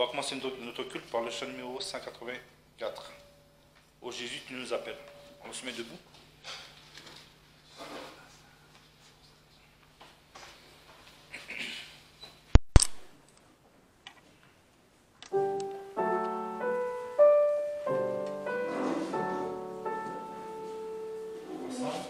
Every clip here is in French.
va commencer notre culte par le chant numéro 184. Ô Jésus, tu nous appelles. On se met debout. Toujours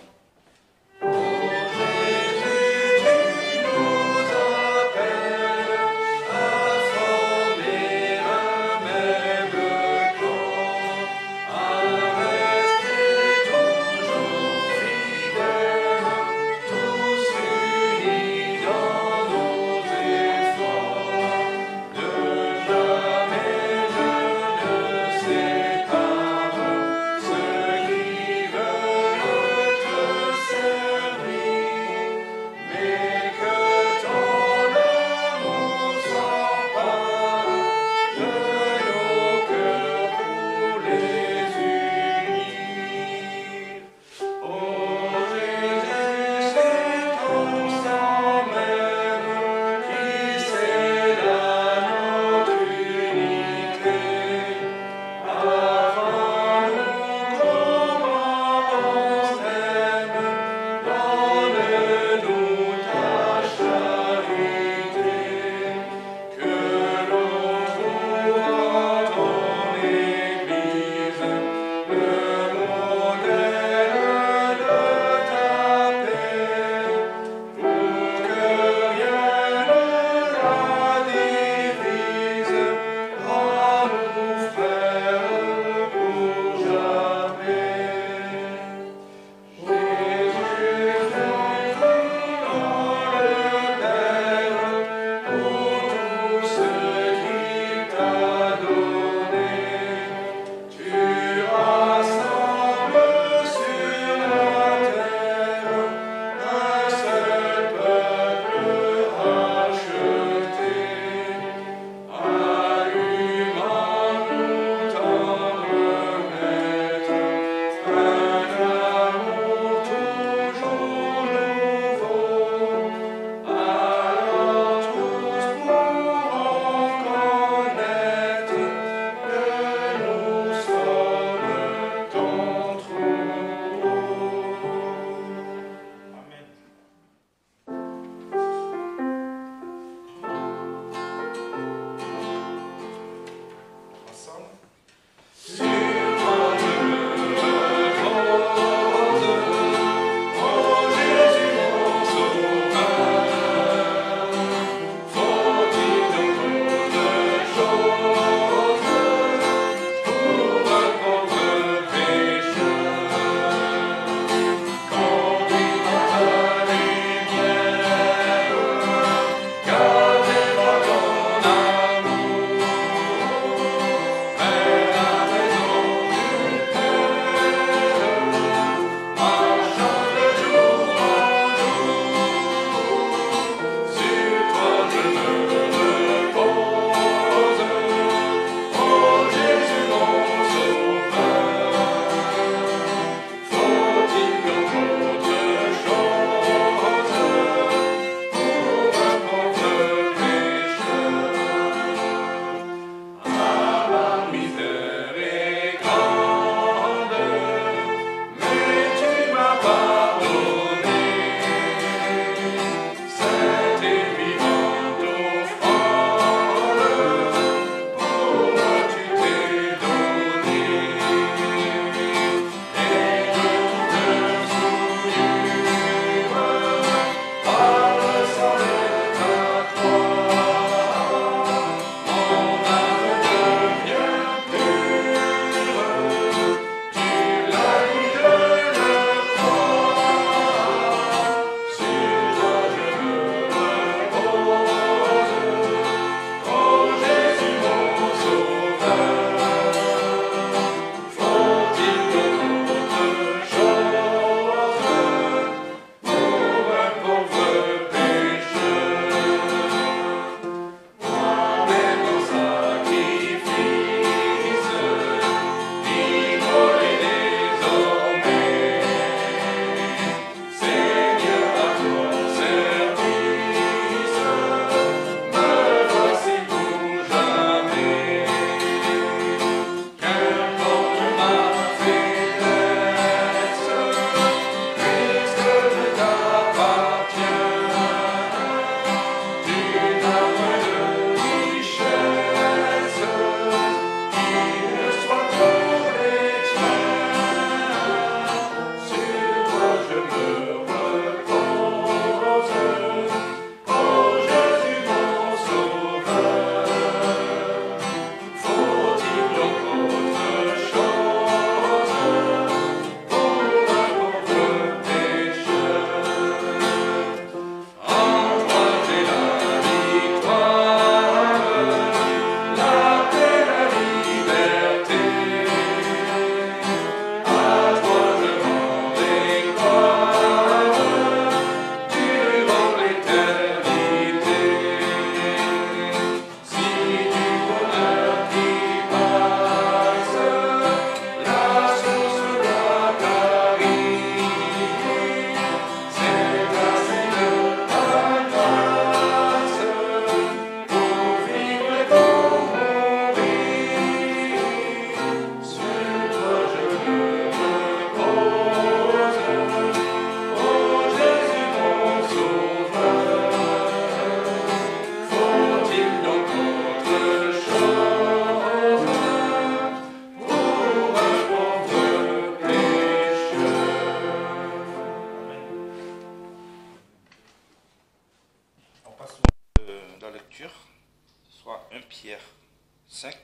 5.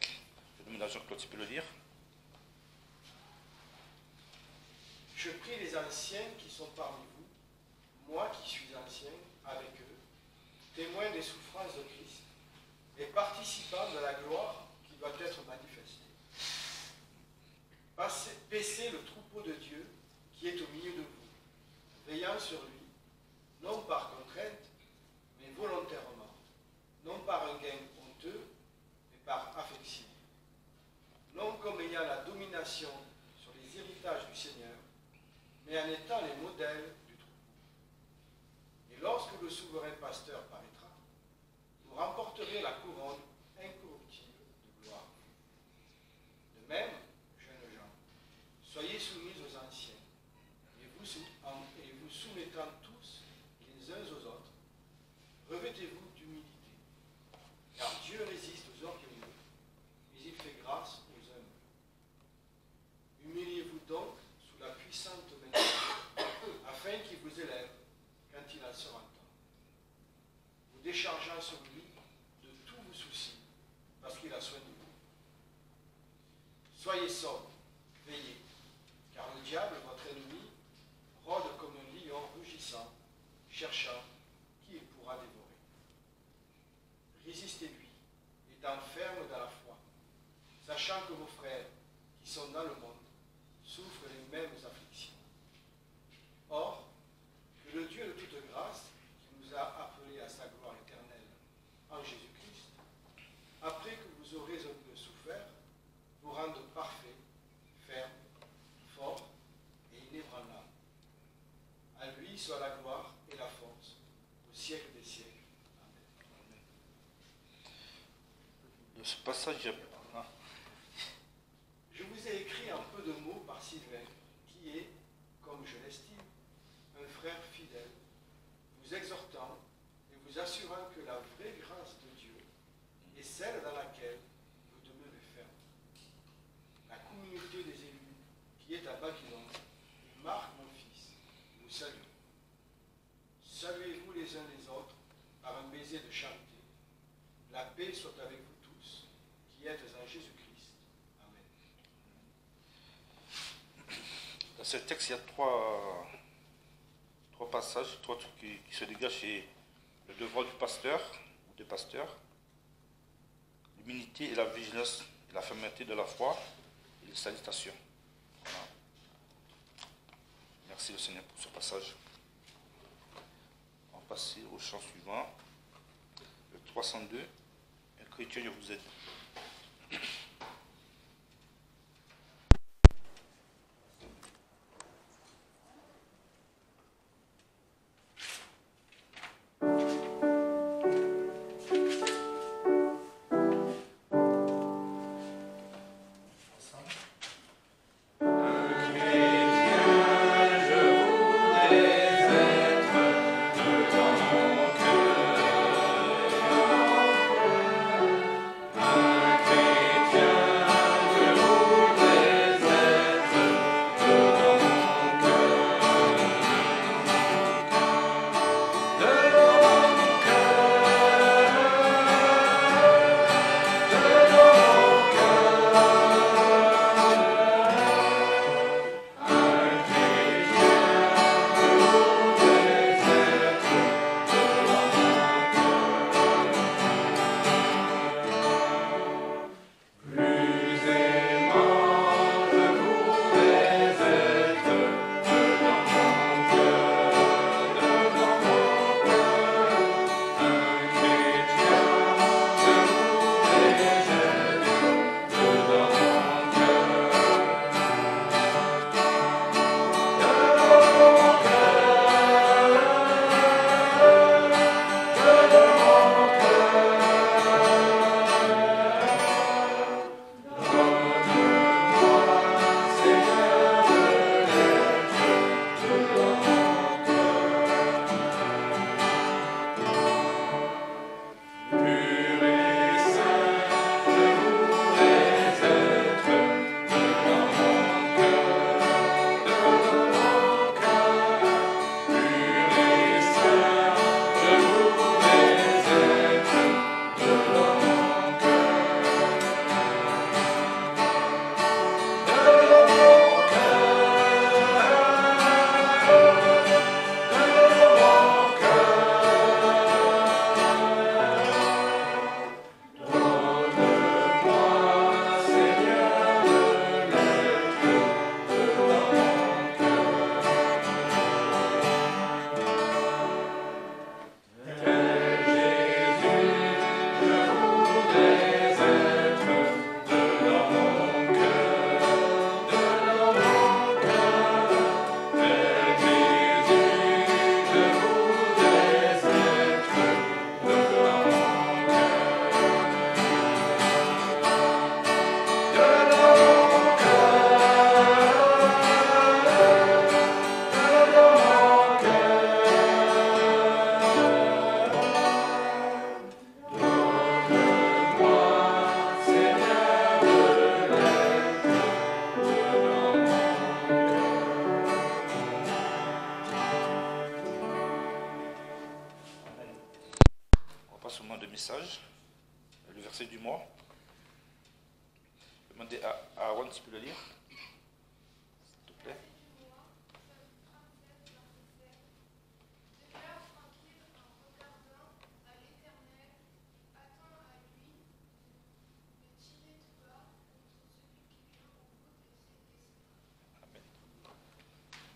Je demande à Jean-Claude, tu peux le lire. Je prie les anciens qui sont parmi vous, moi qui suis ancien avec eux, témoins des souffrances de Christ et participants de la gloire qui doit être manifestée. Paissez le troupeau de Dieu qui est au milieu de vous, veillant sur lui, non par contrainte, mais volontairement, non par un gain honteux, mais par affection. Non comme ayant la domination sur les héritages du Seigneur, mais en étant les modèles du troupeau. Et lorsque le souverain pasteur paraîtra, vous remporterez la couronne incorruptible de gloire. De même, jeunes gens, soyez soumis aux anciens, et vous soumettant tous les uns aux autres, revêtez-vous d'humilité, car Dieu résiste aux orgueilleux, mais il fait grâce aux humbles. Humiliez-vous donc sous la puissante main de Dieu, afin qu'il vous élève quand il en sera temps, vous déchargeant sur lui de tous vos soucis, parce qu'il a soin de vous. Soyez sobres, veillez, car le diable, votre ennemi, rôde comme un lion rugissant, cherchant qui il pourra dévorer. Résistez-lui, étant ferme dans la foi, sachant que vos frères qui sont dans le monde souffrent les mêmes afflictions. Or, que le Dieu de toute grâce, qui nous a appelés à sa gloire éternelle en Jésus-Christ, après que vous aurez un peu souffert, vous rende parfait, ferme, fort et inébranlable. À lui soit la gloire et la force au siècle des siècles. Amen. De ce passage, Je vous ai écrit un peu de mots par Sylvain, qui est, comme je l'estime, un frère fidèle, vous exhortant et vous assurant que la vraie grâce de Dieu est celle dans laquelle vous demeurez ferme. La communauté des élus qui est à Babylone, Marc, mon fils, vous salue. Saluez-vous les uns les autres par un baiser de charité. La paix soit avec vous tous, qui êtes en Jésus-Christ. Amen. Dans ce texte, il y a trois passages, trois trucs qui se dégagent. C'est le devoir du pasteur ou des pasteurs, l'humilité et la vigilance et la fermeté de la foi et les salutations. Voilà. Merci le Seigneur pour ce passage. On va passer au chant suivant, le 302. Écriture, je vous aide. Amen. demander à Aaron si tu peux le lire, s'il te plaît. Amen.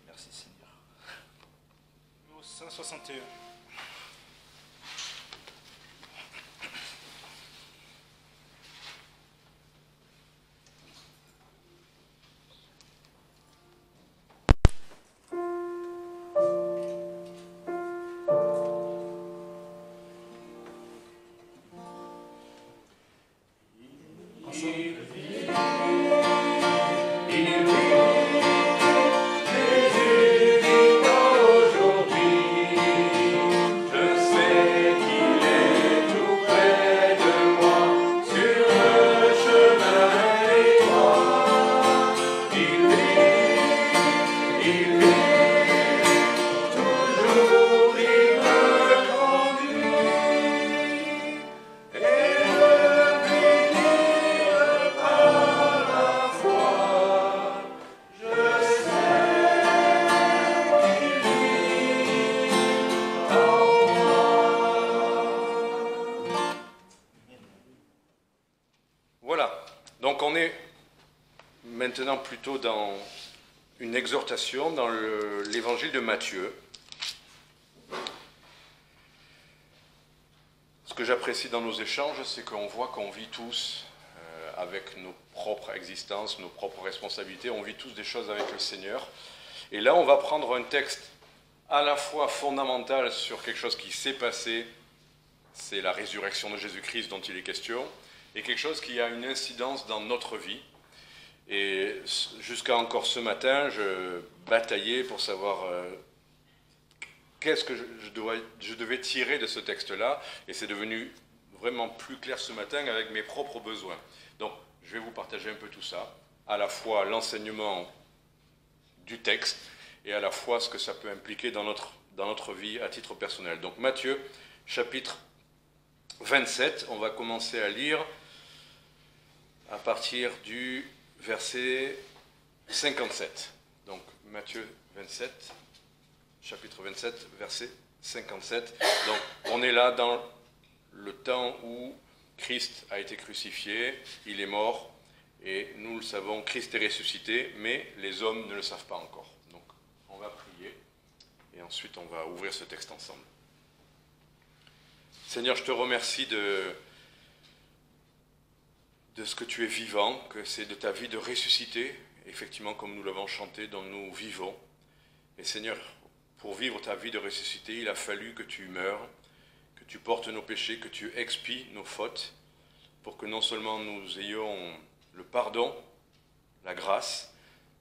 Merci Seigneur. Numéro 161. Voilà, donc on est maintenant plutôt dans une exhortation dans l'évangile de Matthieu. Ce que j'apprécie dans nos échanges, c'est qu'on voit qu'on vit tous avec nos propres existences, nos propres responsabilités, on vit tous des choses avec le Seigneur. Et là, on va prendre un texte à la fois fondamental sur quelque chose qui s'est passé, c'est la résurrection de Jésus-Christ dont il est question, et quelque chose qui a une incidence dans notre vie. Et jusqu'à encore ce matin, je bataillais pour savoir qu'est-ce que je devais tirer de ce texte-là, et c'est devenu vraiment plus clair ce matin avec mes propres besoins. Donc, je vais vous partager un peu tout ça, à la fois l'enseignement du texte, et à la fois ce que ça peut impliquer dans notre vie à titre personnel. Donc, Matthieu, chapitre 27, on va commencer à lire à partir du verset 57. Donc, Matthieu 27, chapitre 27, verset 57. Donc, on est là dans le temps où Christ a été crucifié, il est mort, et nous le savons, Christ est ressuscité, mais les hommes ne le savent pas encore. Donc, on va prier, et ensuite on va ouvrir ce texte ensemble. Seigneur, je te remercie de ce que tu es vivant, que c'est de ta vie de ressuscité, effectivement comme nous l'avons chanté, dont nous vivons. Et Seigneur, pour vivre ta vie de ressuscité, il a fallu que tu meures, que tu portes nos péchés, que tu expies nos fautes, pour que non seulement nous ayons le pardon, la grâce,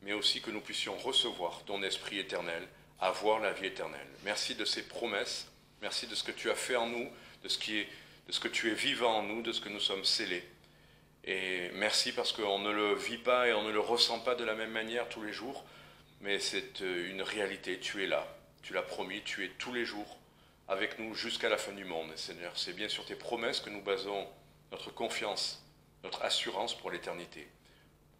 mais aussi que nous puissions recevoir ton esprit éternel, avoir la vie éternelle. Merci de ces promesses, merci de ce que tu as fait en nous, de ce que tu es vivant en nous, de ce que nous sommes scellés. Et merci parce qu'on ne le vit pas et on ne le ressent pas de la même manière tous les jours, mais c'est une réalité, tu es là, tu l'as promis, tu es tous les jours avec nous jusqu'à la fin du monde. Et Seigneur, c'est bien sur tes promesses que nous basons notre confiance, notre assurance pour l'éternité,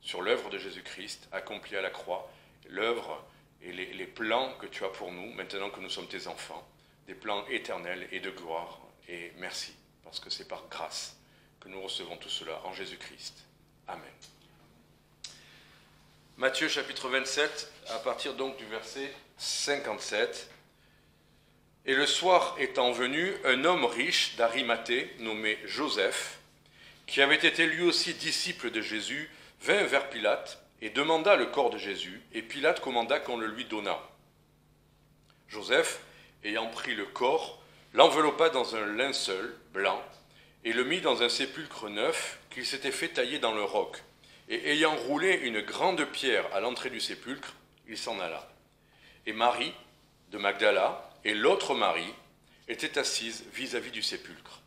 sur l'œuvre de Jésus-Christ accomplie à la croix, l'œuvre et les plans que tu as pour nous, maintenant que nous sommes tes enfants, des plans éternels et de gloire. Et merci, parce que c'est par grâce que nous recevons tout cela en Jésus-Christ. Amen. Matthieu chapitre 27, à partir donc du verset 57. « Et le soir étant venu, un homme riche d'Arimathée, nommé Joseph, qui avait été lui aussi disciple de Jésus, vint vers Pilate et demanda le corps de Jésus, et Pilate commanda qu'on le lui donnât. Joseph, ayant pris le corps, l'enveloppa dans un linceul blanc, et le mit dans un sépulcre neuf qu'il s'était fait tailler dans le roc. Et ayant roulé une grande pierre à l'entrée du sépulcre, il s'en alla. Et Marie, de Magdala, et l'autre Marie, étaient assises vis-à-vis du sépulcre.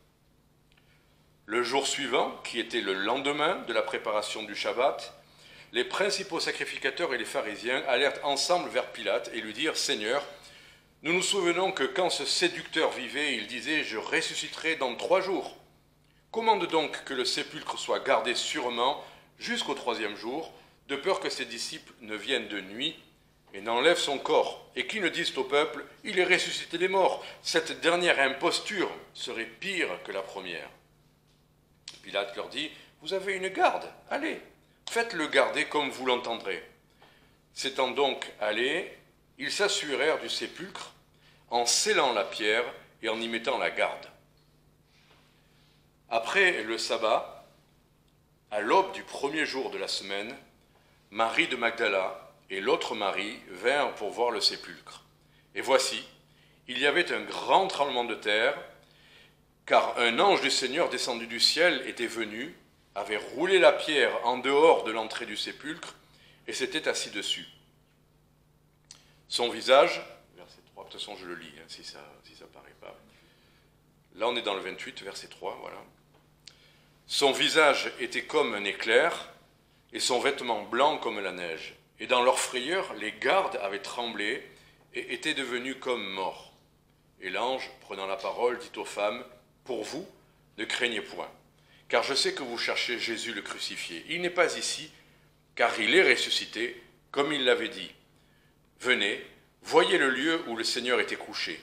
Le jour suivant, qui était le lendemain de la préparation du Shabbat, les principaux sacrificateurs et les pharisiens allèrent ensemble vers Pilate et lui dirent « Seigneur, nous nous souvenons que quand ce séducteur vivait, il disait « Je ressusciterai dans 3 jours ». Commande donc que le sépulcre soit gardé sûrement jusqu'au troisième jour, de peur que ses disciples ne viennent de nuit et n'enlèvent son corps, et qu'ils ne disent au peuple, il est ressuscité des morts. Cette dernière imposture serait pire que la première. Pilate leur dit, vous avez une garde, allez, faites-le garder comme vous l'entendrez. S'étant donc allés, ils s'assurèrent du sépulcre en scellant la pierre et en y mettant la garde. Après le sabbat, à l'aube du premier jour de la semaine, Marie de Magdala et l'autre Marie vinrent pour voir le sépulcre. Et voici, il y avait un grand tremblement de terre, car un ange du Seigneur descendu du ciel était venu, avait roulé la pierre en dehors de l'entrée du sépulcre et s'était assis dessus. Son visage, verset 3, de toute façon je le lis si ça paraît pas. Là on est dans le 28, verset 3, voilà. Son visage était comme un éclair et son vêtement blanc comme la neige. Et dans leur frayeur, les gardes avaient tremblé et étaient devenus comme morts. Et l'ange, prenant la parole, dit aux femmes, « Pour vous, ne craignez point, car je sais que vous cherchez Jésus le crucifié. Il n'est pas ici, car il est ressuscité, comme il l'avait dit. Venez, voyez le lieu où le Seigneur était couché.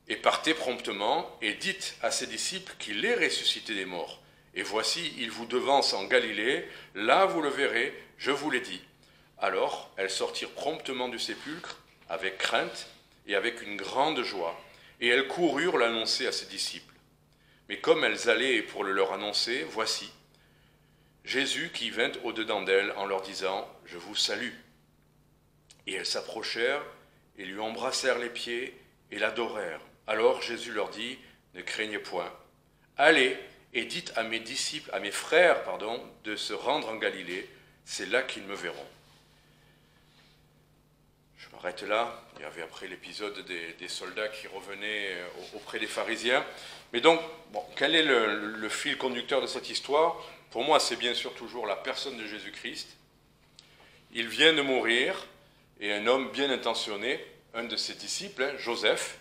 Et partez promptement, et dites à ses disciples qu'il est ressuscité des morts. Et voici, il vous devance en Galilée, là vous le verrez, je vous l'ai dit. » Alors elles sortirent promptement du sépulcre, avec crainte et avec une grande joie, et elles coururent l'annoncer à ses disciples. Mais comme elles allaient pour le leur annoncer, voici, Jésus qui vint au-dedans d'elles en leur disant, « Je vous salue. » Et elles s'approchèrent et lui embrassèrent les pieds et l'adorèrent. Alors Jésus leur dit, « Ne craignez point. Allez et dites à mes disciples, à mes frères, de se rendre en Galilée, c'est là qu'ils me verront. » Je m'arrête là. Il y avait après l'épisode des soldats qui revenaient auprès des pharisiens. Mais donc, quel est le fil conducteur de cette histoire? Pour moi, c'est bien sûr toujours la personne de Jésus-Christ. Il vient de mourir, et un homme bien intentionné, un de ses disciples, Joseph,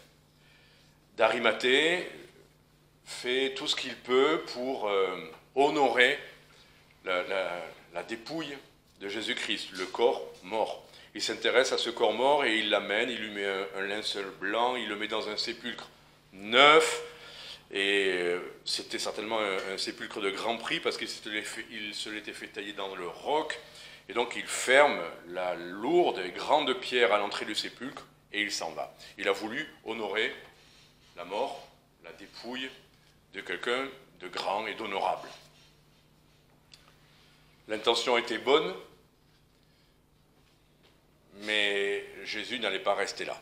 d'Arimathée, fait tout ce qu'il peut pour honorer la dépouille de Jésus-Christ, le corps mort. Il s'intéresse à ce corps mort et il l'amène, il lui met un linceul blanc, il le met dans un sépulcre neuf, et c'était certainement un sépulcre de grand prix parce qu'il se l'était fait tailler dans le roc, et donc il ferme la lourde et grande pierre à l'entrée du sépulcre et il s'en va. Il a voulu honorer la mort, la dépouille de quelqu'un de grand et d'honorable. L'intention était bonne, mais Jésus n'allait pas rester là.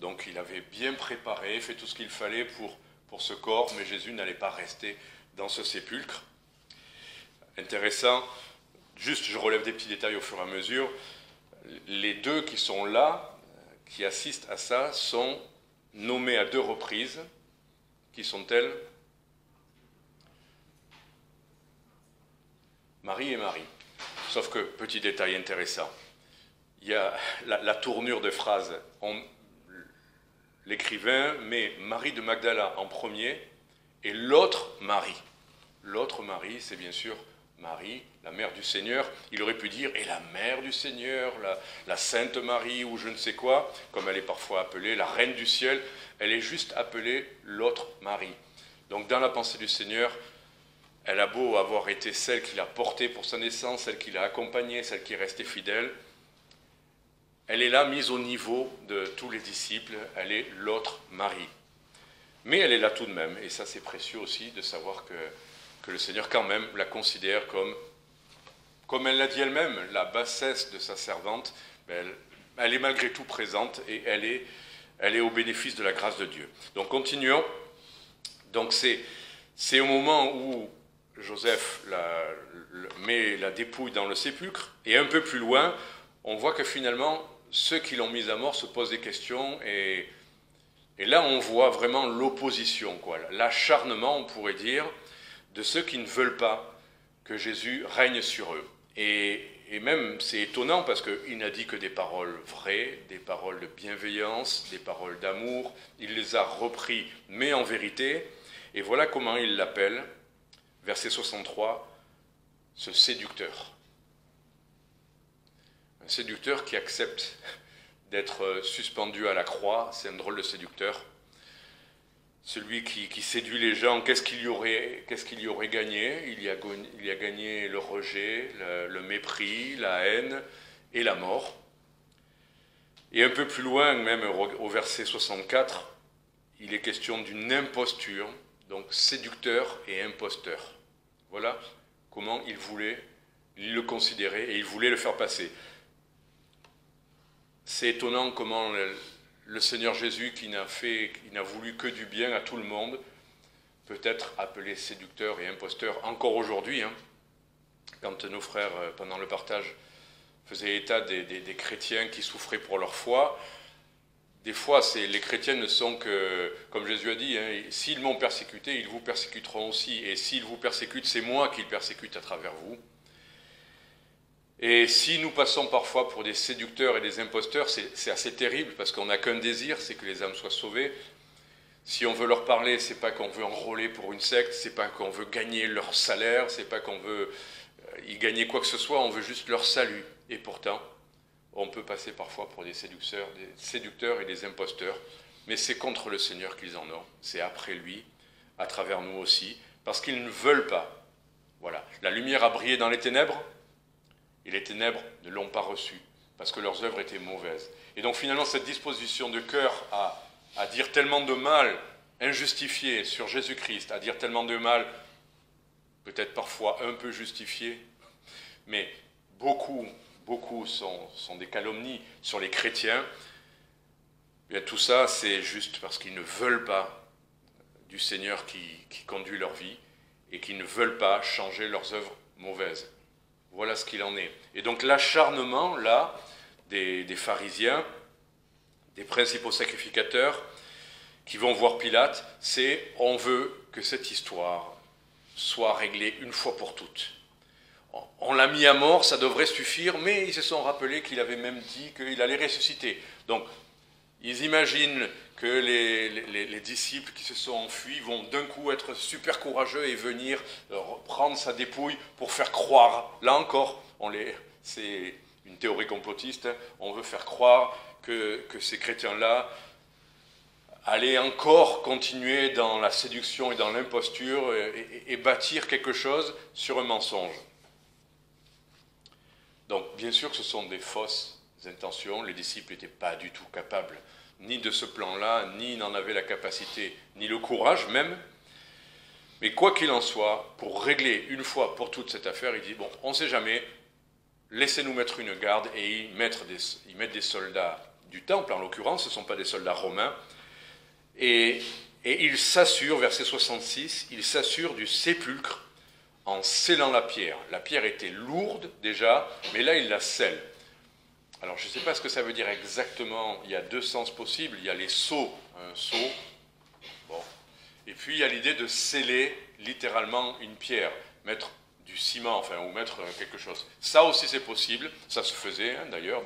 Donc il avait bien préparé, fait tout ce qu'il fallait pour ce corps, mais Jésus n'allait pas rester dans ce sépulcre. Intéressant, juste je relève des petits détails au fur et à mesure. Les deux qui sont là, qui assistent à ça, sont nommés à 2 reprises. Qui sont-elles? Marie et Marie. Sauf que, petit détail intéressant, il y a la tournure de phrase. L'écrivain met Marie de Magdala en premier et l'autre Marie. L'autre Marie, c'est bien sûr Marie, la mère du Seigneur. Il aurait pu dire, et la mère du Seigneur, la Sainte Marie, ou je ne sais quoi, comme elle est parfois appelée, la Reine du ciel. Elle est juste appelée l'autre Marie. Donc dans la pensée du Seigneur, elle a beau avoir été celle qui l'a portée pour sa naissance, celle qui l'a accompagnée, celle qui est restée fidèle, elle est là mise au niveau de tous les disciples, elle est l'autre Marie. Mais elle est là tout de même, et ça c'est précieux aussi de savoir que le Seigneur quand même la considère comme elle l'a dit elle-même, la bassesse de sa servante, elle est malgré tout présente et elle est au bénéfice de la grâce de Dieu. Donc continuons. Donc c'est au moment où Joseph met la dépouille dans le sépulcre, et un peu plus loin, on voit que finalement, ceux qui l'ont mise à mort se posent des questions, et là on voit vraiment l'opposition, l'acharnement, on pourrait dire, de ceux qui ne veulent pas que Jésus règne sur eux. Et même, c'est étonnant parce qu'il n'a dit que des paroles vraies, des paroles de bienveillance, des paroles d'amour. Il les a repris, mais en vérité. Et voilà comment il l'appelle, verset 63, « ce séducteur. Un séducteur qui accepte d'être suspendu à la croix, c'est un drôle de séducteur. Celui qui séduit les gens, qu'est-ce qu'il y aurait gagné? Il y a gagné le rejet, le mépris, la haine et la mort. Et un peu plus loin, même au verset 64, il est question d'une imposture, donc séducteur et imposteur. Voilà comment il le considérait et il voulait le faire passer. C'est étonnant comment le Seigneur Jésus, qui n'a voulu que du bien à tout le monde, peut être appelé séducteur et imposteur encore aujourd'hui. Quand nos frères, pendant le partage, faisaient état des chrétiens qui souffraient pour leur foi, des fois, les chrétiens ne sont que, comme Jésus a dit, s'ils m'ont persécuté, ils vous persécuteront aussi. Et s'ils vous persécutent, c'est moi qu'ils persécutent à travers vous. Et si nous passons parfois pour des séducteurs et des imposteurs, c'est assez terrible parce qu'on n'a qu'un désir, c'est que les âmes soient sauvées. Si on veut leur parler, c'est pas qu'on veut enrôler pour une secte, c'est pas qu'on veut gagner leur salaire, c'est pas qu'on veut y gagner quoi que ce soit, on veut juste leur salut. Et pourtant, on peut passer parfois pour des séducteurs et des imposteurs, mais c'est contre le Seigneur qu'ils en ont, c'est après lui, à travers nous aussi, parce qu'ils ne veulent pas. Voilà, la lumière a brillé dans les ténèbres, et les ténèbres ne l'ont pas reçue, parce que leurs œuvres étaient mauvaises. Et donc finalement, cette disposition de cœur à dire tellement de mal injustifié sur Jésus-Christ, à dire tellement de mal, peut-être parfois un peu justifié, mais beaucoup sont des calomnies sur les chrétiens, et bien, tout ça, c'est juste parce qu'ils ne veulent pas du Seigneur qui conduit leur vie, et qu'ils ne veulent pas changer leurs œuvres mauvaises. Voilà ce qu'il en est. Et donc l'acharnement, là, des pharisiens, des principaux sacrificateurs, qui vont voir Pilate, c'est « on veut que cette histoire soit réglée une fois pour toutes ». On l'a mis à mort, ça devrait suffire, mais ils se sont rappelés qu'il avait même dit qu'il allait ressusciter. Donc, ils imaginent que les disciples qui se sont enfuis vont d'un coup être super courageux et venir prendre sa dépouille pour faire croire. Là encore, c'est une théorie complotiste, on veut faire croire que ces chrétiens-là allaient encore continuer dans la séduction et dans l'imposture et bâtir quelque chose sur un mensonge. Donc, bien sûr que ce sont des fausses intentions, les disciples n'étaient pas du tout capables ni de ce plan-là, ni n'en avaient la capacité, ni le courage même. Mais quoi qu'il en soit, pour régler une fois pour toute cette affaire, il dit, bon, on ne sait jamais, laissez-nous mettre une garde, et ils mettent des soldats du temple, en l'occurrence, ce ne sont pas des soldats romains, et il s'assure, verset 66, il s'assure du sépulcre en scellant la pierre. La pierre était lourde déjà, mais là il la scelle. Alors je ne sais pas ce que ça veut dire exactement, il y a deux sens possibles, il y a les sceaux, un sceau, bon. Et puis il y a l'idée de sceller littéralement une pierre, mettre du ciment, enfin, ou mettre quelque chose. Ça aussi c'est possible, ça se faisait d'ailleurs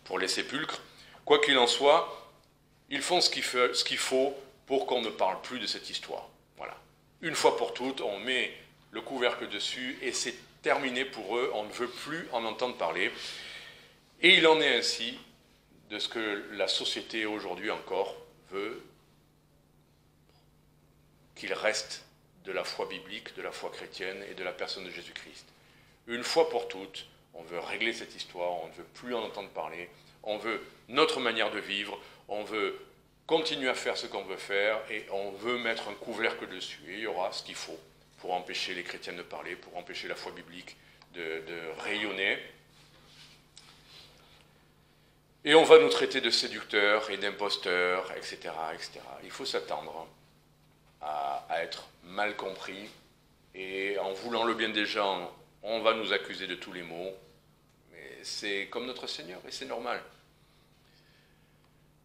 pour les sépulcres. Quoi qu'il en soit, ils font ce qu'il faut pour qu'on ne parle plus de cette histoire. Voilà. Une fois pour toutes, on met le couvercle dessus et c'est terminé pour eux, on ne veut plus en entendre parler. Et il en est ainsi de ce que la société aujourd'hui encore veut qu'il reste de la foi biblique, de la foi chrétienne et de la personne de Jésus-Christ. Une fois pour toutes, on veut régler cette histoire, on ne veut plus en entendre parler, on veut notre manière de vivre, on veut continuer à faire ce qu'on veut faire et on veut mettre un couvercle dessus. Et il y aura ce qu'il faut pour empêcher les chrétiens de parler, pour empêcher la foi biblique de rayonner. Et on va nous traiter de séducteurs et d'imposteurs, etc., etc. Il faut s'attendre à être mal compris. Et en voulant le bien des gens, on va nous accuser de tous les maux. Mais c'est comme notre Seigneur, et c'est normal.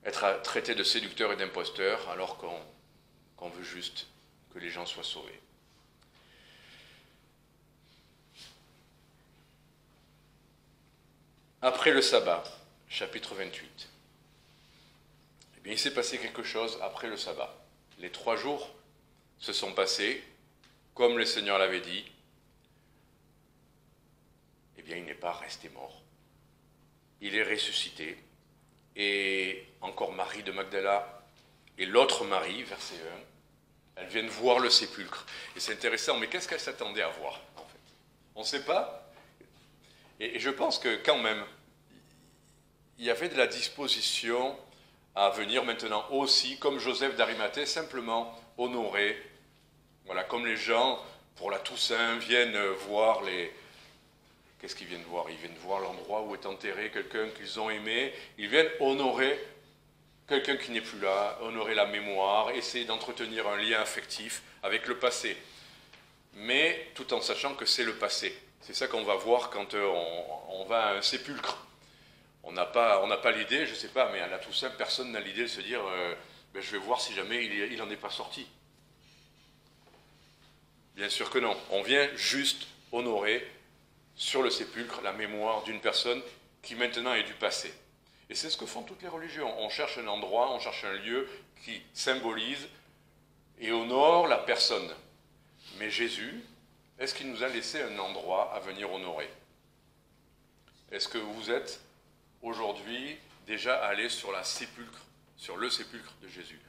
Être traité de séducteurs et d'imposteurs alors qu'on veut juste que les gens soient sauvés. Après le sabbat, chapitre 28. Eh bien, il s'est passé quelque chose après le sabbat. Les 3 jours se sont passés, comme le Seigneur l'avait dit. pas resté mort. Il est ressuscité. Et encore Marie de Magdala et l'autre Marie, verset 1, elles viennent voir le sépulcre. Et c'est intéressant, mais qu'est-ce qu'elles s'attendaient à voir, en fait? On ne sait pas. Et je pense que quand même, il y avait de la disposition à venir maintenant aussi, comme Joseph d'Arimathée, simplement honorer. Voilà, comme les gens, pour la Toussaint, viennent voir les... Qu'est-ce qu'ils viennent voir? Ils viennent voir l'endroit où est enterré quelqu'un qu'ils ont aimé. Ils viennent honorer quelqu'un qui n'est plus là, honorer la mémoire, essayer d'entretenir un lien affectif avec le passé. Mais tout en sachant que c'est le passé. C'est ça qu'on va voir quand on va à un sépulcre. On n'a pas l'idée, je ne sais pas, mais à la Toussaint, personne n'a l'idée de se dire ben, je vais voir si jamais il n'en est pas sorti. Bien sûr que non. On vient juste honorer sur le sépulcre la mémoire d'une personne qui maintenant est du passé. Et c'est ce que font toutes les religions. On cherche un endroit, on cherche un lieu qui symbolise et honore la personne. Mais Jésus, est-ce qu'il nous a laissé un endroit à venir honorer? Est-ce que vous êtes aujourd'hui déjà allé sur le sépulcre de Jésus?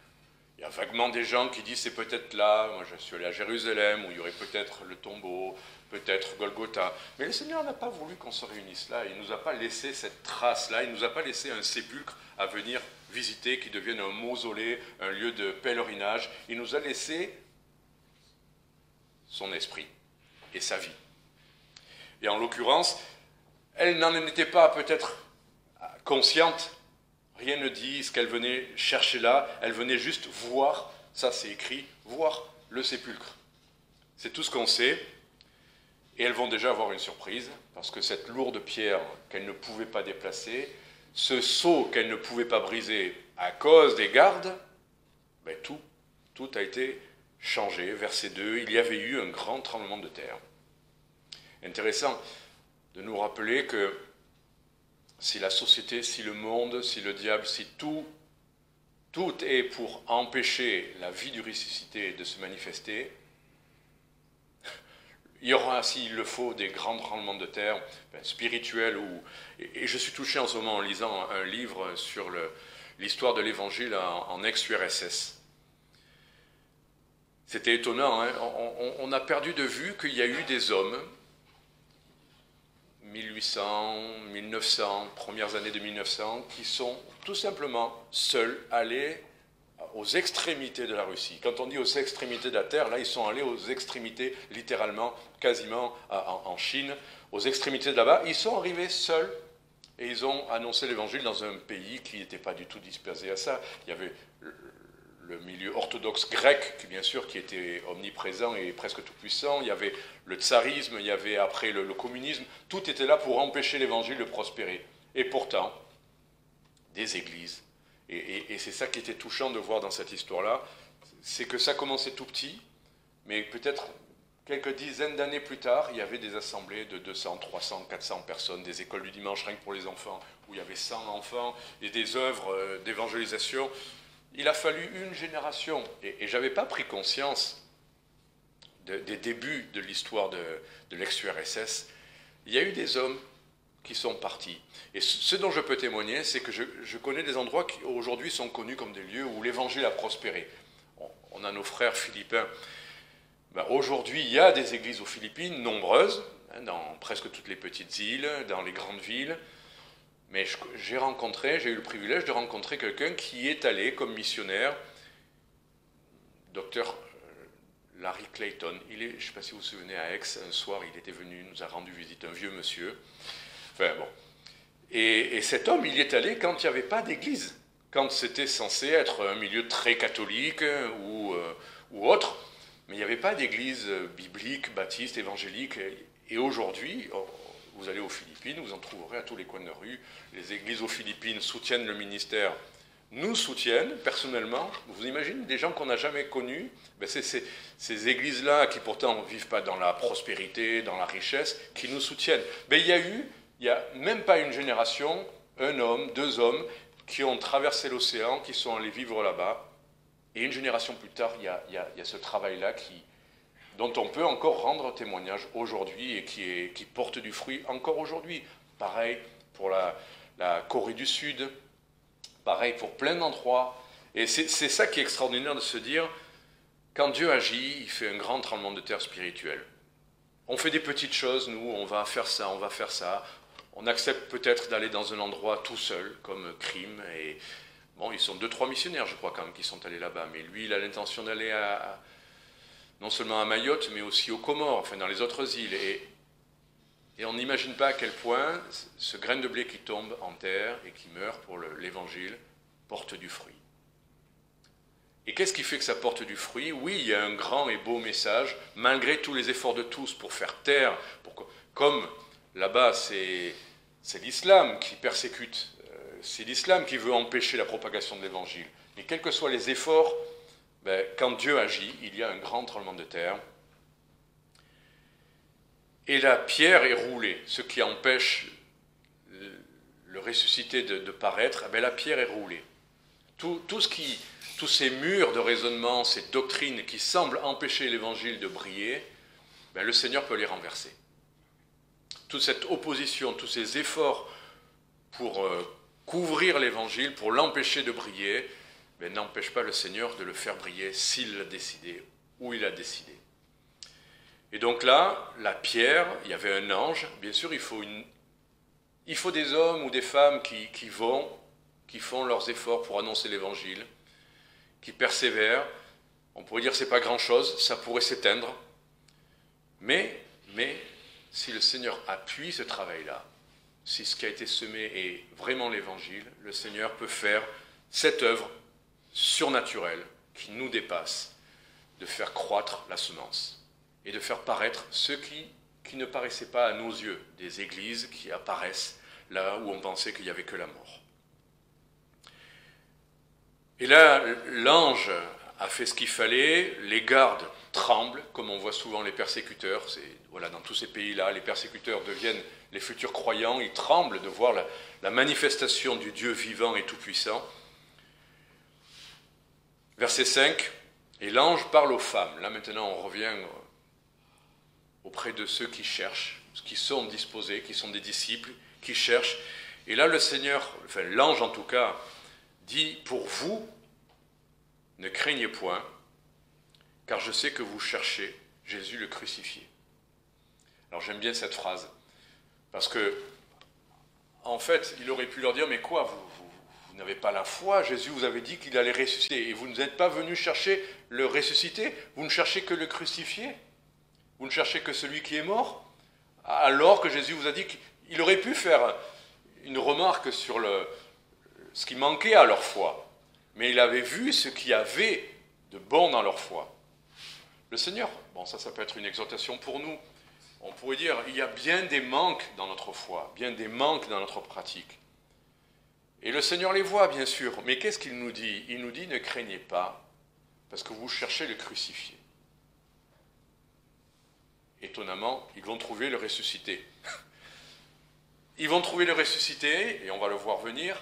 Il y a vaguement des gens qui disent c'est peut-être là, moi je suis allé à Jérusalem, où il y aurait peut-être le tombeau, peut-être Golgotha. Mais le Seigneur n'a pas voulu qu'on se réunisse là, il ne nous a pas laissé cette trace-là, il ne nous a pas laissé un sépulcre à venir visiter, qui devienne un mausolée, un lieu de pèlerinage. Il nous a laissé son esprit et sa vie. Et en l'occurrence, elle n'en était pas peut-être consciente. Rien ne dit ce qu'elle venait chercher là, elle venait juste voir, ça c'est écrit, voir le sépulcre. C'est tout ce qu'on sait, et elles vont déjà avoir une surprise, parce que cette lourde pierre qu'elle ne pouvait pas déplacer, ce sceau qu'elle ne pouvait pas briser à cause des gardes, ben tout a été changé. Verset 2, il y avait eu un grand tremblement de terre. Intéressant de nous rappeler que si la société, si le monde, si le diable, si tout est pour empêcher la vie du ressuscité de se manifester, il y aura, s'il le faut, des grands tremblements de terre spirituels. Et je suis touché en ce moment en lisant un livre sur l'histoire de l'Évangile en ex-URSS. C'était étonnant, hein? On a perdu de vue qu'il y a eu des hommes, 1800, 1900, premières années de 1900, qui sont tout simplement seuls allés aux extrémités de la Russie. Quand on dit aux extrémités de la terre, là ils sont allés aux extrémités, littéralement, quasiment en Chine, aux extrémités de là-bas. Ils sont arrivés seuls et ils ont annoncé l'évangile dans un pays qui n'était pas du tout dispersé à ça. Il y avait le milieu orthodoxe grec, qui bien sûr qui était omniprésent et presque tout puissant. Il y avait le tsarisme, il y avait après le communisme. Tout était là pour empêcher l'évangile de prospérer. Et pourtant, des églises. Et c'est ça qui était touchant de voir dans cette histoire-là, c'est que ça commençait tout petit, mais peut-être quelques dizaines d'années plus tard, il y avait des assemblées de 200, 300, 400 personnes, des écoles du dimanche rien que pour les enfants, où il y avait 100 enfants, et des œuvres d'évangélisation. Il a fallu une génération, et je n'avais pas pris conscience des débuts de l'histoire de l'ex-URSS. Il y a eu des hommes qui sont partis. Et ce dont je peux témoigner, c'est que je connais des endroits qui aujourd'hui sont connus comme des lieux où l'évangile a prospéré. On a nos frères philippins. Ben, aujourd'hui, il y a des églises aux Philippines, nombreuses, hein, dans presque toutes les petites îles, dans les grandes villes. Mais j'ai eu le privilège de rencontrer quelqu'un qui est allé comme missionnaire, docteur Larry Clayton. Je ne sais pas si vous vous souvenez, à Aix, un soir, il était venu, nous a rendu visite, un vieux monsieur. Enfin bon. Et cet homme, il y est allé quand il n'y avait pas d'église, quand c'était censé être un milieu très catholique ou autre, mais il n'y avait pas d'église biblique, baptiste, évangélique. Et aujourd'hui, vous allez aux Philippines, vous en trouverez à tous les coins de rue. Les églises aux Philippines soutiennent le ministère, nous soutiennent personnellement. Vous imaginez des gens qu'on n'a jamais connus, ben c'est ces églises-là qui pourtant ne vivent pas dans la prospérité, dans la richesse, qui nous soutiennent. Ben, il n'y a même pas une génération, un homme, deux hommes, qui ont traversé l'océan, qui sont allés vivre là-bas. Et une génération plus tard, il y a ce travail-là dont on peut encore rendre témoignage aujourd'hui et qui porte du fruit encore aujourd'hui. Pareil pour la Corée du Sud, pareil pour plein d'endroits. Et c'est ça qui est extraordinaire de se dire, quand Dieu agit, il fait un grand tremblement de terre spirituel. On fait des petites choses, nous, on va faire ça, on va faire ça. On accepte peut-être d'aller dans un endroit tout seul, comme Crime. Et bon, ils sont 2-3 missionnaires, je crois, quand même, qui sont allés là-bas. Mais lui, il a l'intention d'aller non seulement à Mayotte, mais aussi aux Comores, enfin dans les autres îles. Et on n'imagine pas à quel point ce grain de blé qui tombe en terre et qui meurt pour l'Évangile porte du fruit. Et qu'est-ce qui fait que ça porte du fruit? Oui, il y a un grand et beau message, malgré tous les efforts de tous pour faire taire, comme là-bas c'est l'islam qui persécute, c'est l'islam qui veut empêcher la propagation de l'Évangile. Mais quels que soient les efforts, quand Dieu agit, il y a un grand tremblement de terre. Et la pierre est roulée, ce qui empêche le ressuscité de paraître, la pierre est roulée. Tous ces murs de raisonnement, ces doctrines qui semblent empêcher l'Évangile de briller, le Seigneur peut les renverser. Toute cette opposition, tous ces efforts pour couvrir l'Évangile, pour l'empêcher de briller, n'empêche pas le Seigneur de le faire briller s'il l'a décidé, ou il a décidé. Et donc là, la pierre, il y avait un ange, bien sûr il faut des hommes ou des femmes qui font leurs efforts pour annoncer l'Évangile, qui persévèrent. On pourrait dire que ce n'est pas grand-chose, ça pourrait s'éteindre, mais si le Seigneur appuie ce travail-là, si ce qui a été semé est vraiment l'Évangile, le Seigneur peut faire cette œuvre surnaturelle qui nous dépasse, de faire croître la semence et de faire paraître ceux qui ne paraissaient pas à nos yeux, des églises qui apparaissent là où on pensait qu'il n'y avait que la mort. Et là, l'ange a fait ce qu'il fallait, les gardes tremblent, comme on voit souvent les persécuteurs. Voilà, dans tous ces pays-là, les persécuteurs deviennent les futurs croyants, ils tremblent de voir la manifestation du Dieu vivant et tout-puissant. Verset 5, et l'ange parle aux femmes. Là maintenant on revient auprès de ceux qui cherchent, qui sont disposés, qui sont des disciples, qui cherchent. Et là le Seigneur, enfin l'ange en tout cas, dit, pour vous, ne craignez point, car je sais que vous cherchez Jésus le crucifié. Alors j'aime bien cette phrase, parce que, en fait, il aurait pu leur dire, mais quoi, vous n'avez pas la foi, Jésus vous avait dit qu'il allait ressusciter, et vous n'êtes pas venu chercher le ressuscité, vous ne cherchez que le crucifié, vous ne cherchez que celui qui est mort, alors que Jésus vous a dit qu'il aurait pu faire une remarque sur ce qui manquait à leur foi, mais il avait vu ce qu'il y avait de bon dans leur foi. Le Seigneur, bon ça peut être une exhortation pour nous, on pourrait dire, il y a bien des manques dans notre foi, bien des manques dans notre pratique. Et le Seigneur les voit, bien sûr, mais qu'est-ce qu'il nous dit? Il nous dit, ne craignez pas, parce que vous cherchez le crucifié. Étonnamment, ils vont trouver le ressuscité. Ils vont trouver le ressuscité, et on va le voir venir,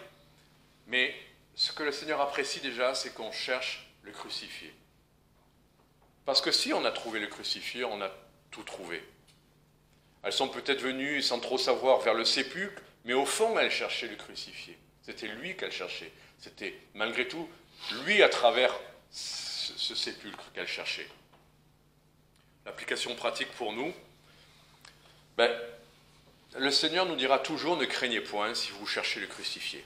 mais ce que le Seigneur apprécie déjà, c'est qu'on cherche le crucifié. Parce que si on a trouvé le crucifié, on a tout trouvé. Elles sont peut-être venues, sans trop savoir, vers le sépulcre, mais au fond, elles cherchaient le crucifié. C'était lui qu'elles cherchaient. C'était, malgré tout, lui à travers ce sépulcre qu'elles cherchaient. L'application pratique pour nous, le Seigneur nous dira toujours, ne craignez point si vous cherchez le crucifié.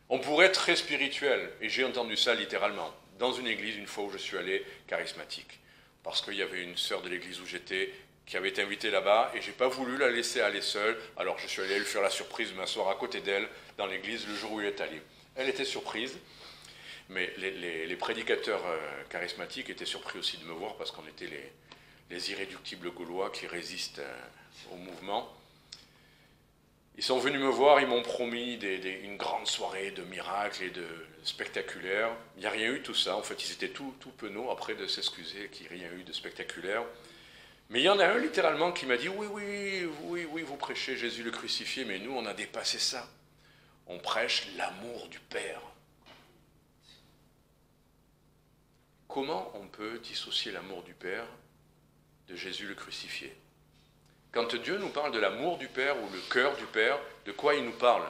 On pourrait être très spirituel, et j'ai entendu ça littéralement, dans une église, une fois où je suis allé, charismatique, parce qu'il y avait une sœur de l'église où j'étais, qui avait été invitée là-bas, et je n'ai pas voulu la laisser aller seule, alors je suis allé lui faire la surprise de m'asseoir à côté d'elle, dans l'église, le jour où il est allé. Elle était surprise, mais les prédicateurs charismatiques étaient surpris aussi de me voir, parce qu'on était les irréductibles Gaulois qui résistent au mouvement. Ils sont venus me voir, ils m'ont promis une grande soirée de miracles et de spectaculaires. Il n'y a rien eu tout ça, en fait ils étaient tout penauds après de s'excuser qu'il n'y a rien eu de spectaculaire. Mais il y en a un littéralement qui m'a dit, oui, vous prêchez Jésus le crucifié, mais nous on a dépassé ça. On prêche l'amour du Père. Comment on peut dissocier l'amour du Père de Jésus le crucifié. Quand Dieu nous parle de l'amour du Père ou le cœur du Père, de quoi il nous parle?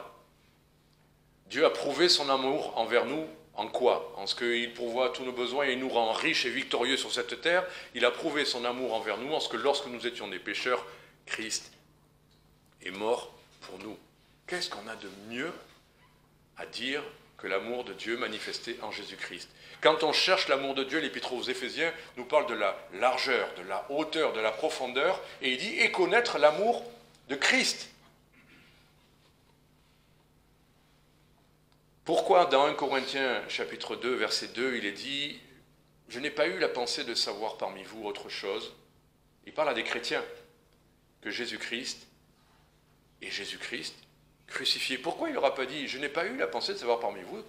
Dieu a prouvé son amour envers nous en quoi? En ce qu'il pourvoit à tous nos besoins et il nous rend riches et victorieux sur cette terre. Il a prouvé son amour envers nous en ce que lorsque nous étions des pécheurs, Christ est mort pour nous. Qu'est-ce qu'on a de mieux à dire que l'amour de Dieu manifesté en Jésus-Christ? Quand on cherche l'amour de Dieu, l'Épître aux Éphésiens nous parle de la largeur, de la hauteur, de la profondeur, et il dit « et connaître l'amour de Christ ». Pourquoi dans 1 Corinthiens chapitre 2, verset 2, il est dit « Je n'ai pas eu la pensée de savoir parmi vous autre chose ». Il parle à des chrétiens que Jésus-Christ est Jésus-Christ crucifié. Pourquoi il n'aura pas dit « Je n'ai pas eu la pensée de savoir parmi vous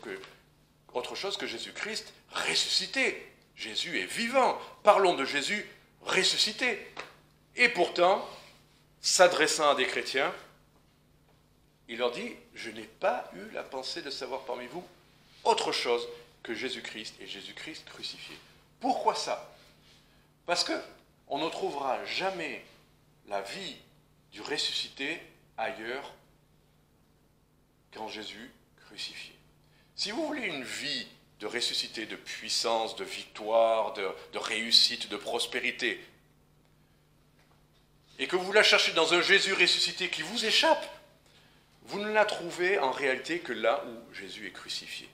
autre chose que Jésus-Christ ressuscité ». Jésus est vivant. Parlons de Jésus ressuscité. Et pourtant, s'adressant à des chrétiens, il leur dit « Je n'ai pas eu la pensée de savoir parmi vous autre chose que Jésus-Christ et Jésus-Christ crucifié. » Pourquoi ça? Parce qu'on ne trouvera jamais la vie du ressuscité ailleurs qu'en Jésus crucifié. Si vous voulez une vie de ressuscité, de puissance, de victoire, de réussite, de prospérité, et que vous la cherchez dans un Jésus ressuscité qui vous échappe, vous ne la trouvez en réalité que là où Jésus est crucifié.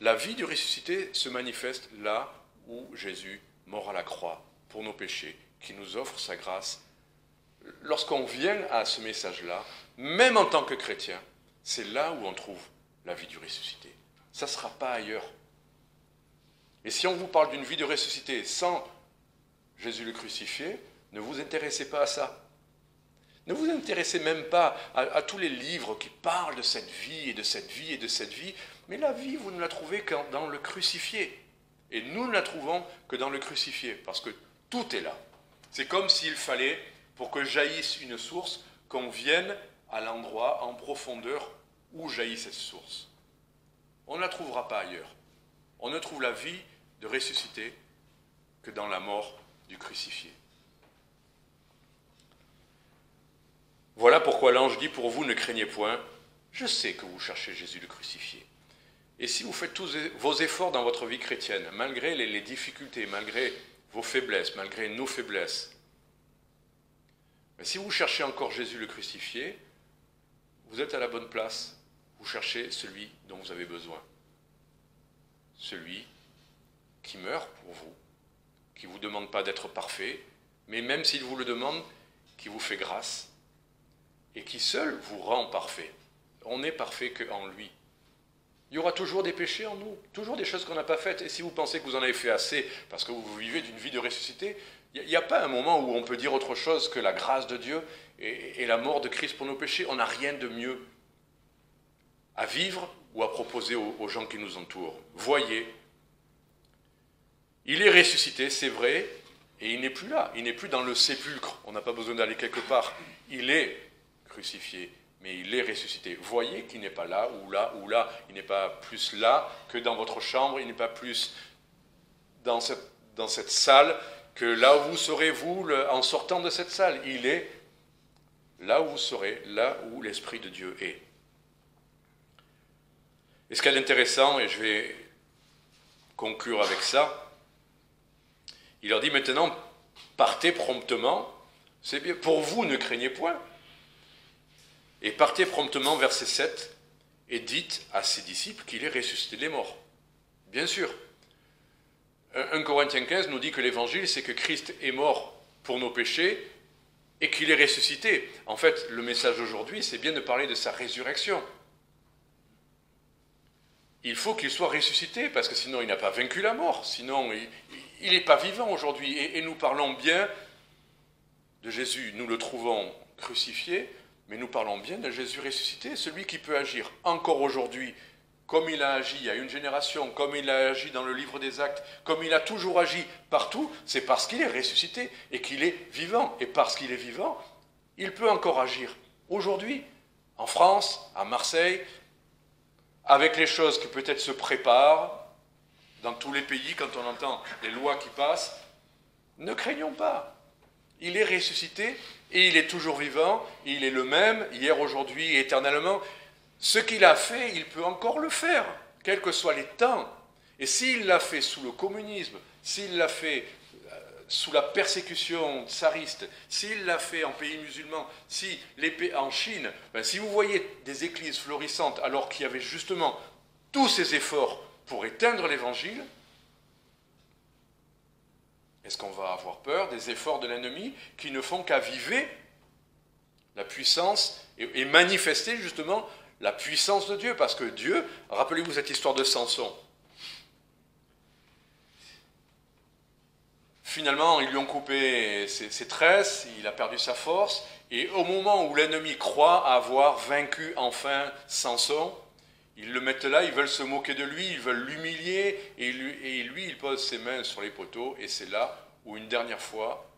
La vie du ressuscité se manifeste là où Jésus, mort à la croix pour nos péchés, qui nous offre sa grâce. Lorsqu'on vient à ce message-là, même en tant que chrétien, c'est là où on trouve la vie du ressuscité. Ça ne sera pas ailleurs. Et si on vous parle d'une vie de ressuscité sans Jésus le crucifié, ne vous intéressez pas à ça. Ne vous intéressez même pas à tous les livres qui parlent de cette vie et de cette vie et de cette vie, mais la vie, vous ne la trouvez que dans le crucifié. Et nous ne la trouvons que dans le crucifié, parce que tout est là. C'est comme s'il fallait, pour que jaillisse une source, qu'on vienne à l'endroit en profondeur où jaillit cette source. On ne la trouvera pas ailleurs. On ne trouve la vie de ressuscité que dans la mort du crucifié. Voilà pourquoi l'ange dit pour vous, ne craignez point, je sais que vous cherchez Jésus le crucifié. Et si vous faites tous vos efforts dans votre vie chrétienne, malgré les difficultés, malgré vos faiblesses, malgré nos faiblesses, mais si vous cherchez encore Jésus le crucifié, vous êtes à la bonne place. Vous cherchez celui dont vous avez besoin. Celui qui meurt pour vous, qui ne vous demande pas d'être parfait, mais même s'il vous le demande, qui vous fait grâce et qui seul vous rend parfait. On n'est parfait qu'en lui. Il y aura toujours des péchés en nous, toujours des choses qu'on n'a pas faites. Et si vous pensez que vous en avez fait assez parce que vous vivez d'une vie de ressuscité, il n'y a pas un moment où on peut dire autre chose que la grâce de Dieu et la mort de Christ pour nos péchés. On n'a rien de mieux à vivre ou à proposer aux gens qui nous entourent. Voyez, il est ressuscité, c'est vrai, et il n'est plus là. Il n'est plus dans le sépulcre. On n'a pas besoin d'aller quelque part. Il est crucifié, mais il est ressuscité. Voyez qu'il n'est pas là ou là ou là. Il n'est pas plus là que dans votre chambre. Il n'est pas plus dans cette salle que là où vous serez, vous, en sortant de cette salle. Il est là où vous serez, là où l'Esprit de Dieu est. Et ce qu'il y a d'intéressant, et je vais conclure avec ça, il leur dit maintenant, partez promptement, c'est bien, pour vous ne craignez point. Et partez promptement, verset 7, et dites à ses disciples qu'il est ressuscité des morts. Bien sûr. 1 Corinthiens 15 nous dit que l'évangile, c'est que Christ est mort pour nos péchés et qu'il est ressuscité. En fait, le message aujourd'hui, c'est bien de parler de sa résurrection. Il faut qu'il soit ressuscité, parce que sinon il n'a pas vaincu la mort, sinon il n'est pas vivant aujourd'hui. Et nous parlons bien de Jésus, nous le trouvons crucifié, mais nous parlons bien de Jésus ressuscité, celui qui peut agir encore aujourd'hui, comme il a agi il y a une génération, comme il a agi dans le livre des Actes, comme il a toujours agi partout, c'est parce qu'il est ressuscité et qu'il est vivant. Et parce qu'il est vivant, il peut encore agir aujourd'hui, en France, à Marseille, avec les choses qui peut-être se préparent dans tous les pays, quand on entend les lois qui passent. Ne craignons pas. Il est ressuscité et il est toujours vivant, il est le même, hier, aujourd'hui et éternellement. Ce qu'il a fait, il peut encore le faire, quels que soient les temps. Et s'il l'a fait sous le communisme, s'il l'a fait sous la persécution tsariste, s'il l'a fait en pays musulman, si en Chine, si vous voyez des églises florissantes alors qu'il y avait justement tous ces efforts pour éteindre l'évangile, est-ce qu'on va avoir peur des efforts de l'ennemi qui ne font qu'aviver la puissance et manifester justement la puissance de Dieu? Parce que Dieu, rappelez-vous cette histoire de Samson. Finalement, ils lui ont coupé ses tresses, il a perdu sa force, et au moment où l'ennemi croit avoir vaincu enfin Samson, ils le mettent là, ils veulent se moquer de lui, ils veulent l'humilier, et lui, il pose ses mains sur les poteaux, et c'est là où une dernière fois,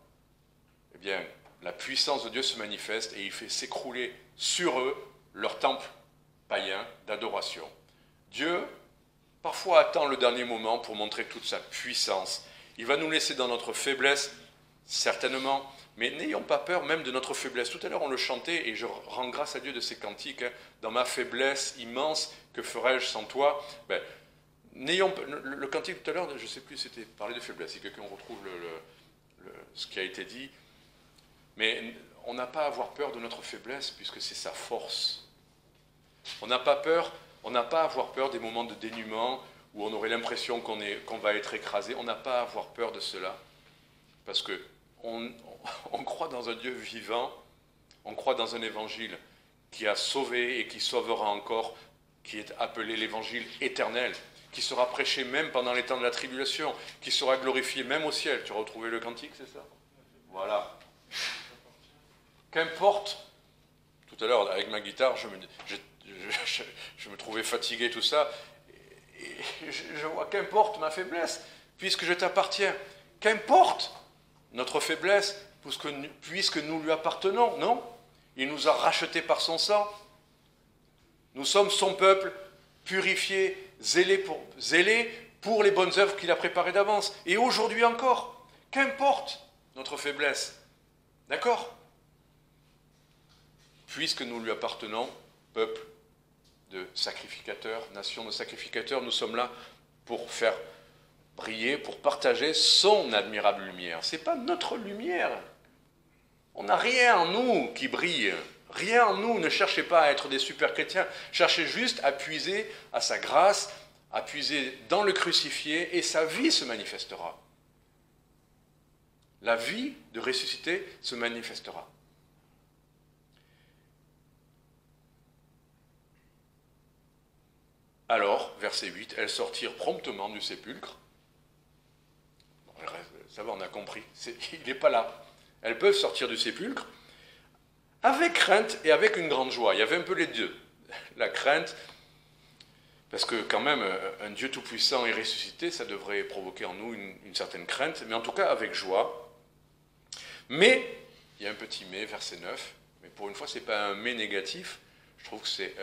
eh bien, la puissance de Dieu se manifeste, et il fait s'écrouler sur eux leur temple païen d'adoration. Dieu, parfois, attend le dernier moment pour montrer toute sa puissance. Il va nous laisser dans notre faiblesse, certainement, mais n'ayons pas peur même de notre faiblesse. Tout à l'heure, on le chantait, et je rends grâce à Dieu de ces cantiques. Dans ma faiblesse immense, que ferais-je sans toi? Le cantique tout à l'heure, je ne sais plus, c'était parler de faiblesse. Si quelqu'un retrouve ce qui a été dit. Mais on n'a pas à avoir peur de notre faiblesse, puisque c'est sa force. On n'a pas à avoir peur des moments de dénuement, où on aurait l'impression qu'on va être écrasé. On n'a pas à avoir peur de cela, parce qu'on croit dans un Dieu vivant, on croit dans un évangile qui a sauvé et qui sauvera encore, qui est appelé l'évangile éternel, qui sera prêché même pendant les temps de la tribulation, qui sera glorifié même au ciel. Tu as retrouvé le cantique, c'est ça? Voilà. Qu'importe, tout à l'heure avec ma guitare, je me trouvais fatigué, tout ça, et je vois, qu'importe ma faiblesse, puisque je t'appartiens. Qu'importe notre faiblesse, puisque nous lui appartenons, non? Il nous a rachetés par son sang. Nous sommes son peuple, purifié, zélé pour les bonnes œuvres qu'il a préparées d'avance. Et aujourd'hui encore, qu'importe notre faiblesse. D'accord? Puisque nous lui appartenons, peuple de sacrificateurs, nation de sacrificateurs, nous sommes là pour faire briller, pour partager son admirable lumière. Ce n'est pas notre lumière. On n'a rien en nous qui brille. Rien en nous. Ne cherchez pas à être des super chrétiens. Cherchez juste à puiser à sa grâce, à puiser dans le crucifié, et sa vie se manifestera. La vie de ressuscité se manifestera. Alors, verset 8, elles sortirent promptement du sépulcre. Ça va, on a compris. Il n'est pas là. Elles peuvent sortir du sépulcre avec crainte et avec une grande joie. Il y avait un peu les deux. La crainte, parce que quand même, un Dieu tout-puissant et ressuscité, ça devrait provoquer en nous une certaine crainte, mais en tout cas avec joie. Mais, il y a un petit mais, verset 9, mais pour une fois, ce n'est pas un mais négatif, je trouve que c'est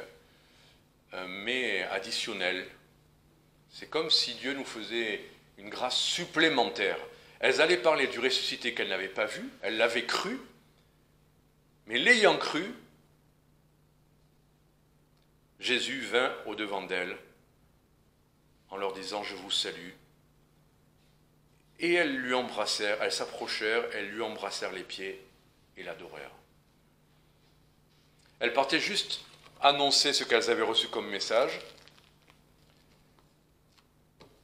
un mais additionnel. C'est comme si Dieu nous faisait une grâce supplémentaire. Elles allaient parler du ressuscité qu'elles n'avaient pas vu, elles l'avaient cru, mais l'ayant cru, Jésus vint au-devant d'elles en leur disant « Je vous salue ». Et elles lui embrassèrent, elles s'approchèrent, elles lui embrassèrent les pieds et l'adorèrent. Elles partaient juste annoncer ce qu'elles avaient reçu comme message,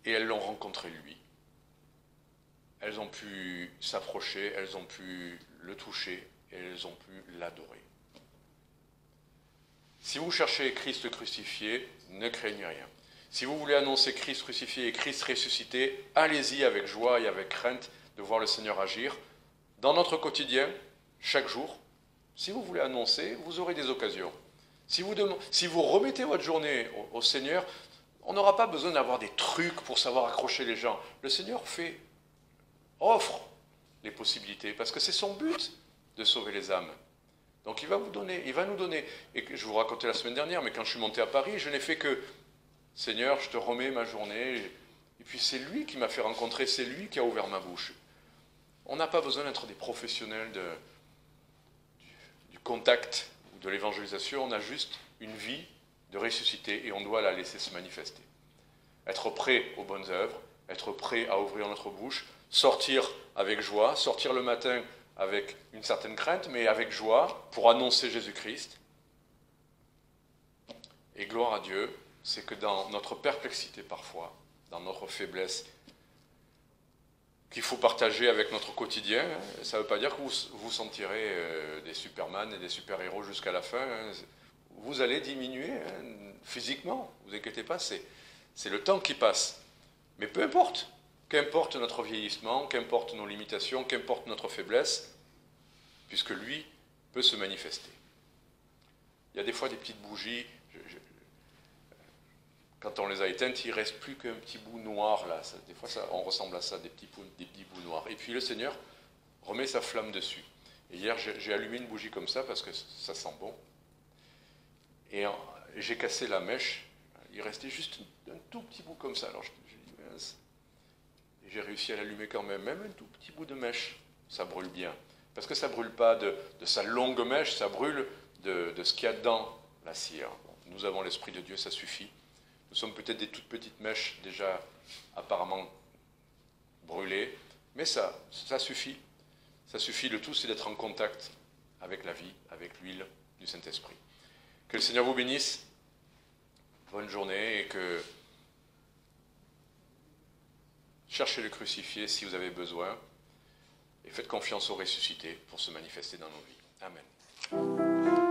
et elles l'ont rencontré lui. Elles ont pu s'approcher, elles ont pu le toucher, et elles ont pu l'adorer. Si vous cherchez Christ crucifié, ne craignez rien. Si vous voulez annoncer Christ crucifié et Christ ressuscité, allez-y avec joie et avec crainte de voir le Seigneur agir. Dans notre quotidien, chaque jour, si vous voulez annoncer, vous aurez des occasions. Si vous remettez votre journée au Seigneur, on n'aura pas besoin d'avoir des trucs pour savoir accrocher les gens. Le Seigneur offre les possibilités, parce que c'est son but de sauver les âmes. Donc il va nous donner. Et je vous racontais la semaine dernière, mais quand je suis monté à Paris, je n'ai fait que « Seigneur, je te remets ma journée ». Et puis c'est lui qui m'a fait rencontrer, c'est lui qui a ouvert ma bouche. On n'a pas besoin d'être des professionnels du contact ou de l'évangélisation, on a juste une vie de ressuscité et on doit la laisser se manifester. Être prêt aux bonnes œuvres, être prêt à ouvrir notre bouche, sortir avec joie, sortir le matin avec une certaine crainte, mais avec joie pour annoncer Jésus-Christ. Et gloire à Dieu, c'est que dans notre perplexité parfois, dans notre faiblesse, qu'il faut partager avec notre quotidien, ça ne veut pas dire que vous vous sentirez des superman et des super-héros jusqu'à la fin. Vous allez diminuer physiquement, ne vous inquiétez pas, c'est le temps qui passe. Mais peu importe, qu'importe notre vieillissement, qu'importe nos limitations, qu'importe notre faiblesse, puisque lui peut se manifester. Il y a des fois des petites bougies, quand on les a éteintes, il ne reste plus qu'un petit bout noir là. Des fois, on ressemble à ça, des petits bouts noirs. Et puis le Seigneur remet sa flamme dessus. Et hier, j'ai allumé une bougie comme ça parce que ça sent bon. Et j'ai cassé la mèche. Il restait juste un tout petit bout comme ça. Alors j'ai dit, mince. Et j'ai réussi à l'allumer quand même un tout petit bout de mèche. Ça brûle bien. Parce que ça ne brûle pas de sa longue mèche, ça brûle de ce qu'il y a dans la cire. Bon, nous avons l'Esprit de Dieu, ça suffit. Nous sommes peut-être des toutes petites mèches déjà apparemment brûlées, mais ça suffit. Ça suffit, le tout c'est d'être en contact avec la vie, avec l'huile du Saint-Esprit. Que le Seigneur vous bénisse, bonne journée, et que cherchez le crucifié si vous avez besoin, et faites confiance au ressuscité pour se manifester dans nos vies. Amen.